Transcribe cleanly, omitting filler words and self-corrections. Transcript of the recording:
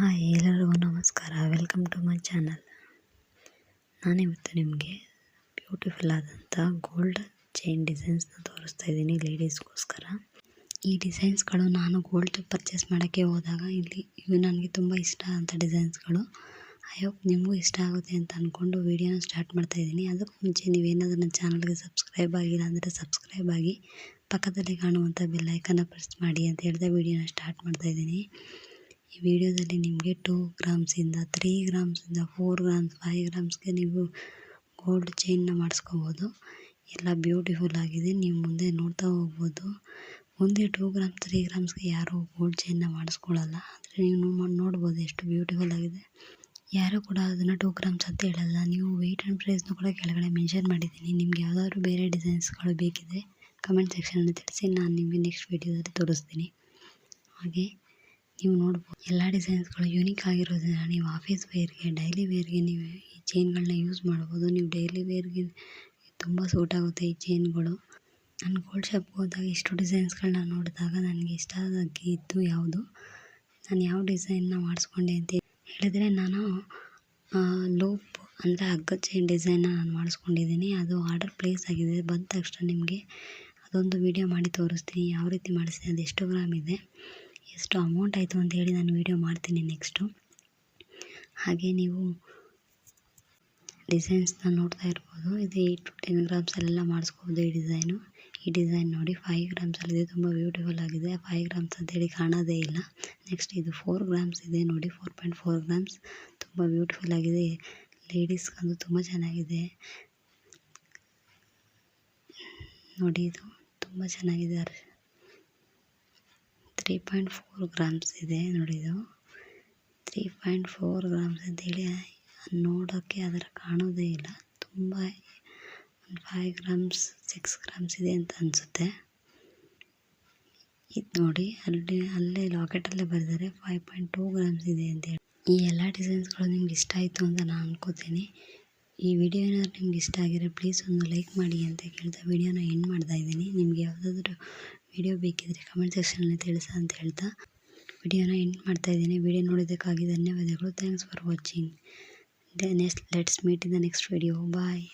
Hi ಎಲ್ಲರಿಗೂ ನಮಸ್ಕಾರ. Welcome to my channel. ನಾನಿವತ್ತು ನಿಮಗೆ ಬ್ಯೂಟಿಫುಲ್ ಆದಂಥ ಗೋಲ್ಡ್ ಚೈನ್ ಡಿಸೈನ್ಸ್ನ ತೋರಿಸ್ತಾ ಇದ್ದೀನಿ ಲೇಡೀಸ್ಗೋಸ್ಕರ. ಈ ಡಿಸೈನ್ಸ್ಗಳು ನಾನು ಗೋಲ್ಡ್ ಪರ್ಚೇಸ್ ಮಾಡೋಕ್ಕೆ ಹೋದಾಗ ಇವು ನನಗೆ ತುಂಬ ಇಷ್ಟ ಆದಂಥ ಡಿಸೈನ್ಸ್ಗಳು. ಐ ಹೋಪ್ ನಿಮಗೂ ಇಷ್ಟ ಆಗುತ್ತೆ ಅಂತ ಅಂದ್ಕೊಂಡು ವೀಡಿಯೋನ ಸ್ಟಾರ್ಟ್ ಮಾಡ್ತಾಯಿದ್ದೀನಿ. ಅದಕ್ಕೂ ಮುಂಚೆ ನೀವೇನಾದರೂ ನನ್ನ ಚಾನಲ್ಗೆ ಸಬ್ಸ್ಕ್ರೈಬ್ ಆಗಿಲ್ಲ ಅಂದರೆ ಸಬ್ಸ್ಕ್ರೈಬ್ ಆಗಿ, ಪಕ್ಕದಲ್ಲಿ ಕಾಣುವಂಥ ಬೆಲ್ಲೈಕನ್ನ ಪ್ರೆಸ್ ಮಾಡಿ ಅಂತ ಹೇಳ್ತಾ ವೀಡಿಯೋನ ಸ್ಟಾರ್ಟ್ ಮಾಡ್ತಾಯಿದ್ದೀನಿ. ಈ ವಿಡಿಯೋದಲ್ಲಿ ನಿಮಗೆ 2 ಗ್ರಾಮ್ಸಿಂದ 3 ಗ್ರಾಮ್ಸಿಂದ 4 ಗ್ರಾಮ್ಸ್ 5 ಗ್ರಾಮ್ಸ್ಗೆ ನೀವು ಗೋಲ್ಡ್ ಚೈನ್ನ ಮಾಡಿಸ್ಕೋಬೋದು. ಎಲ್ಲ ಬ್ಯೂಟಿಫುಲ್ ಆಗಿದೆ. ನೀವು ಮುಂದೆ ನೋಡ್ತಾ ಹೋಗ್ಬೋದು. ಮುಂದೆ 2 ಗ್ರಾಮ್ಸ್ 3 ಗ್ರಾಮ್ಸ್ಗೆ ಯಾರೂ ಗೋಲ್ಡ್ ಚೈನ್ನ ಮಾಡಿಸ್ಕೊಳ್ಳಲ್ಲ. ಆದರೆ ನೀವು ನೋಡ್ಬೋದು ಎಷ್ಟು ಬ್ಯೂಟಿಫುಲ್ ಆಗಿದೆ. ಯಾರೂ ಕೂಡ ಅದನ್ನು 2 ಗ್ರಾಮ್ಸ್ ಅಂತ ಹೇಳಲ್ಲ. ನೀವು ವೆಯ್ಟ್ ಆ್ಯಂಡ್ ಪ್ರೈಸ್ನು ಕೂಡ ಕೆಳಗಡೆ ಮೆನ್ಷನ್ ಮಾಡಿದ್ದೀನಿ. ನಿಮ್ಗೆ ಯಾವುದಾದ್ರೂ ಬೇರೆ ಡಿಸೈನ್ಸ್ಗಳು ಬೇಕಿದೆ ಕಮೆಂಟ್ ಸೆಕ್ಷನಲ್ಲಿ ತಿಳಿಸಿ, ನಾನು ನಿಮಗೆ ನೆಕ್ಸ್ಟ್ ವೀಡಿಯೋದಲ್ಲಿ ತೋರಿಸ್ತೀನಿ. ಹಾಗೆ ನೀವು ನೋಡ್ಬೋದು ಎಲ್ಲ ಡಿಸೈನ್ಸ್ಗಳು ಯೂನಿಕ್ ಆಗಿರೋದ್ರಿಂದ ನೀವು ಆಫೀಸ್ ವೇರ್ಗೆ, ಡೈಲಿ ವೇರ್ಗೆ ನೀವು ಈ ಚೈನ್ಗಳನ್ನ ಯೂಸ್ ಮಾಡ್ಬೋದು. ನೀವು ಡೈಲಿ ವೇರ್ಗೆ ತುಂಬ ಸೂಟ್ ಆಗುತ್ತೆ ಈ ಚೈನ್ಗಳು. ನಾನು ಗೋಲ್ಡ್ ಶಾಪ್ಗೆ ಹೋದಾಗ ಇಷ್ಟು ಡಿಸೈನ್ಸ್ಗಳನ್ನ ನೋಡಿದಾಗ ನನಗೆ ಇಷ್ಟ ಆಗಿದ್ದು ಯಾವುದು, ನಾನು ಯಾವ ಡಿಸೈನ್ನ ಮಾಡಿಸ್ಕೊಂಡೆ ಅಂತ ಹೇಳಿದರೆ, ನಾನು ಲೂಪ್ ಅಂದರೆ ಹಗ್ಗದ ಚೈನ್ ಡಿಸೈನ್ನ ನಾನು ಮಾಡಿಸ್ಕೊಂಡಿದ್ದೀನಿ. ಅದು ಆರ್ಡರ್ ಪ್ಲೇಸ್ ಆಗಿದೆ. ಬಂದ ತಕ್ಷಣ ನಿಮಗೆ ಅದೊಂದು ವಿಡಿಯೋ ಮಾಡಿ ತೋರಿಸ್ತೀನಿ ಯಾವ ರೀತಿ ಮಾಡಿಸ್ತೀನಿ, ಅದು ಎಷ್ಟು ಗ್ರಾಮ್ ಇದೆ, ಎಷ್ಟು ಅಮೌಂಟ್ ಆಯಿತು ಅಂತೇಳಿ ನಾನು ವಿಡಿಯೋ ಮಾಡ್ತೀನಿ ನೆಕ್ಸ್ಟು. ಹಾಗೆ ನೀವು ಡಿಸೈನ್ಸ್ನ ನೋಡ್ತಾ ಇರ್ಬೋದು. ಇದು 8 to 10 ಗ್ರಾಮ್ಸಲ್ಲೆಲ್ಲ ಮಾಡಿಸ್ಬೋದು ಈ ಡಿಸೈನು. ಈ ಡಿಸೈನ್ ನೋಡಿ 5 ಗ್ರಾಮ್ಸಲ್ಲಿದೆ. ತುಂಬ ಬ್ಯೂಟಿಫುಲ್ ಆಗಿದೆ. 5 ಗ್ರಾಮ್ಸ್ ಅಂತೇಳಿ ಕಾಣೋದೇ ಇಲ್ಲ. ನೆಕ್ಸ್ಟ್ ಇದು 4 ಗ್ರಾಮ್ಸ್ ಇದೆ ನೋಡಿ, 4.4 ಗ್ರಾಮ್ಸ್. ತುಂಬ ಬ್ಯೂಟಿಫುಲ್ ಆಗಿದೆ. ಲೇಡೀಸ್ಗಂತೂ ತುಂಬ ಚೆನ್ನಾಗಿದೆ ನೋಡಿ. ಇದು ತುಂಬ ಚೆನ್ನಾಗಿದೆ. 3.4 ಗ್ರಾಮ್ಸ್ ಇದೆ ನೋಡಿ. ಇದು 3.4 ಗ್ರಾಮ್ಸ್ ಅಂತೇಳಿ ನೋಡೋಕ್ಕೆ ಅದರ ಕಾಣೋದೇ ಇಲ್ಲ. ತುಂಬ 5 ಗ್ರಾಮ್ಸ್ 6 ಗ್ರಾಮ್ಸ್ ಇದೆ ಅಂತ ಅನಿಸುತ್ತೆ. ಇದು ನೋಡಿ, ಅಲ್ಲೇ ಲಾಕೆಟಲ್ಲೇ ಬರೆದಿದ್ದಾರೆ 5.2 ಗ್ರಾಮ್ಸ್ ಇದೆ ಅಂತೇಳಿ. ಈ ಎಲ್ಲ ಡಿಸೈನ್ಸ್ಗಳು ನಿಮ್ಗೆ ಇಷ್ಟ ಆಯಿತು ಅಂತ ನಾನು ಅನ್ಕೋತೀನಿ. ಈ ವಿಡಿಯೋ ಏನಾದ್ರು ನಿಮ್ಗೆ ಇಷ್ಟ ಆಗಿರೋ ಪ್ಲೀಸ್ ಒಂದು ಲೈಕ್ ಮಾಡಿ ಅಂತ ಕೇಳ್ತಾ ವಿಡಿಯೋನ ಎಂಡ್ ಮಾಡ್ತಾಯಿದ್ದೀನಿ. ನಿಮಗೆ ಯಾವುದಾದ್ರೂ ವಿಡಿಯೋ ಬೇಕಿದ್ದರೆ ಕಮೆಂಟ್ ಸೆಕ್ಷನಲ್ಲಿ ತಿಳಿಸಿ ಅಂತ ಹೇಳ್ತಾ ವಿಡಿಯೋನ ಎಂಡ್ ಮಾಡ್ತಾಯಿದ್ದೀನಿ. ವಿಡಿಯೋ ನೋಡೋದಕ್ಕಾಗಿ ಧನ್ಯವಾದಗಳು. Thanks for watching. Let's meet in the next video. Bye.